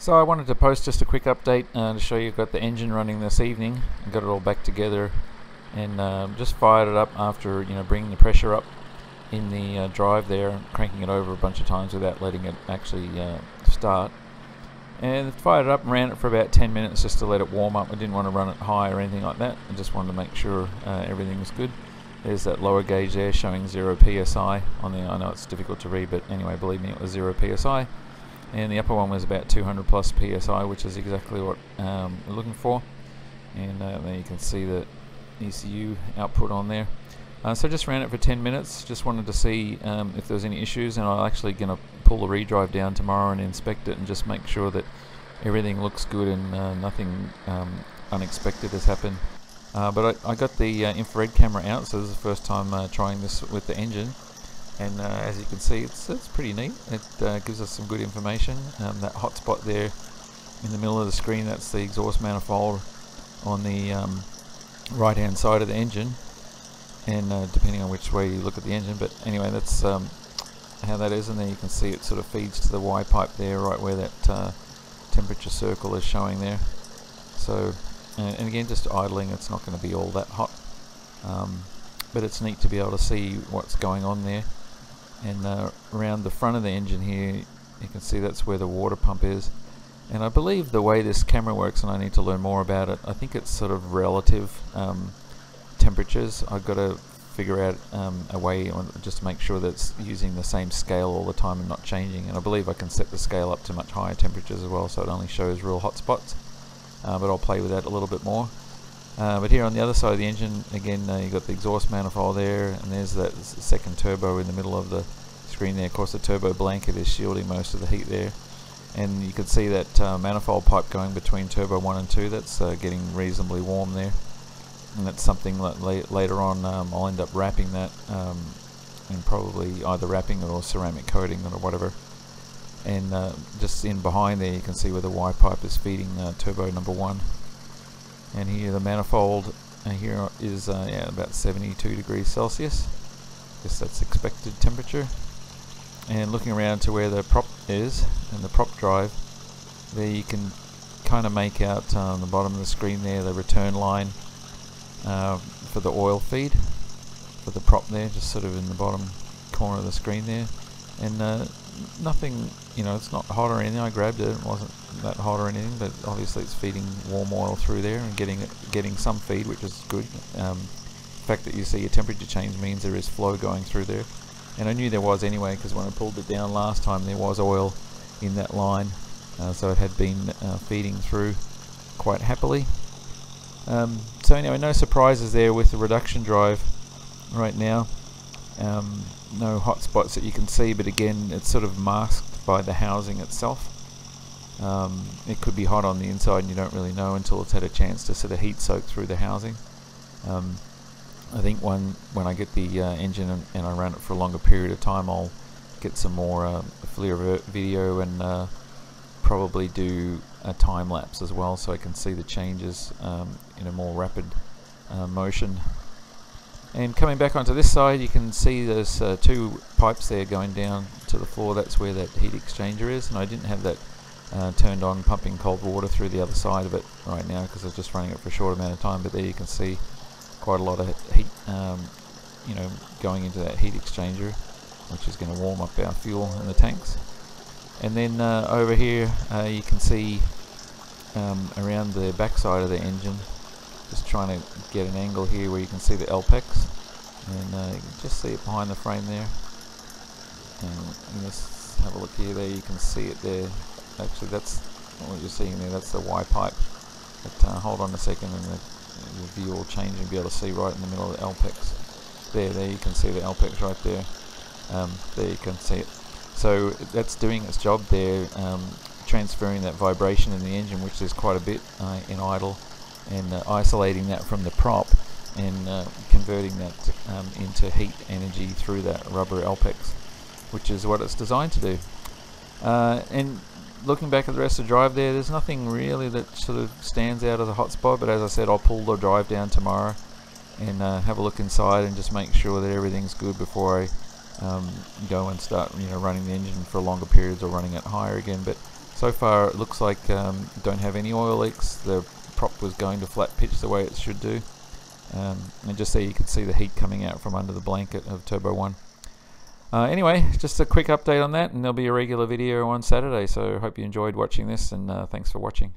So I wanted to post just a quick update to show you I've got the engine running this evening and got it all back together, and just fired it up after bringing the pressure up in the drive there, cranking it over a bunch of times without letting it actually start. And fired it up and ran it for about 10 minutes just to let it warm up. I didn't want to run it high or anything like that. I just wanted to make sure everything was good. There's that lower gauge there showing 0 psi on the. I know it's difficult to read, but anyway, believe me, it was 0 psi. And the upper one was about 200 plus psi, which is exactly what we're looking for. And there you can see the ECU output on there. So just ran it for 10 minutes. Just wanted to see if there was any issues, and I'm actually going to pull the redrive down tomorrow and inspect it and just make sure that everything looks good and nothing unexpected has happened. But I got the infrared camera out, so this is the first time trying this with the engine. And as you can see, it's pretty neat. It gives us some good information. That hot spot there in the middle of the screen, that's the exhaust manifold on the right-hand side of the engine. And depending on which way you look at the engine, but anyway, that's how that is. And then you can see it sort of feeds to the Y pipe there, right where that temperature circle is showing there. So, and again, just idling, it's not going to be all that hot. But it's neat to be able to see what's going on there. And around the front of the engine here, you can see that's where the water pump is. And I believe the way this camera works, and I need to learn more about it, I think it's sort of relative temperatures. I've got to figure out a way just to make sure that it's using the same scale all the time and not changing. And I believe I can set the scale up to much higher temperatures as well, so it only shows real hot spots. But I'll play with that a little bit more. But here on the other side of the engine, again, you've got the exhaust manifold there, and there's that second turbo in the middle of the screen there. Of course, the turbo blanket is shielding most of the heat there. And you can see that manifold pipe going between turbo 1 and 2, that's getting reasonably warm there. And that's something that later on I'll end up wrapping that, and probably either wrapping it or ceramic coating it or whatever. And just in behind there, you can see where the Y pipe is feeding turbo number 1. And here the manifold here is about 72 degrees Celsius. Guess that's expected temperature. And looking around to where the prop is and the prop drive, there you can kind of make out on the bottom of the screen there the return line for the oil feed for the prop there, just sort of in the bottom corner of the screen there. And nothing, it's not hot or anything. I grabbed it, it wasn't that hot or anything, but obviously it's feeding warm oil through there and getting some feed, which is good. The fact that you see a temperature change means there is flow going through there, and I knew there was anyway, because when I pulled it down last time there was oil in that line, so it had been feeding through quite happily. So anyway, no surprises there with the reduction drive right now. No hot spots that you can see, but again, it's sort of masked by the housing itself. It could be hot on the inside and you don't really know until it's had a chance to sort of heat soak through the housing. I think when I get the engine and I run it for a longer period of time, I'll get some more FLIR video and probably do a time lapse as well, so I can see the changes in a more rapid motion. And coming back onto this side, you can see there's two pipes there going down to the floor. That's where that heat exchanger is, and I didn't have that turned on, pumping cold water through the other side of it right now because I was just running it for a short amount of time. But there you can see quite a lot of heat going into that heat exchanger, which is going to warm up our fuel in the tanks. And then over here you can see around the back side of the engine, just trying to get an angle here where you can see the LPEX, and you can just see it behind the frame there. And let's have a look here. There you can see it there. Actually, that's what you're seeing there. That's the Y pipe. But hold on a second, and the view will change and be able to see right in the middle of the LPEX. There you can see the LPEX right there. There you can see it. So that's doing its job there, transferring that vibration in the engine, which is quite a bit in idle, and isolating that from the prop and converting that into heat energy through that rubber LPEX, which is what it's designed to do. And looking back at the rest of the drive there's nothing really that sort of stands out as a hot spot, but as I said, I'll pull the drive down tomorrow and have a look inside and just make sure that everything's good before I go and start running the engine for longer periods or running it higher again. But So far it looks like don't have any oil leaks. The prop was going to flat pitch the way it should do. And just so you can see the heat coming out from under the blanket of Turbo 1. Anyway, just a quick update on that, and there'll be a regular video on Saturday, so I hope you enjoyed watching this, and thanks for watching.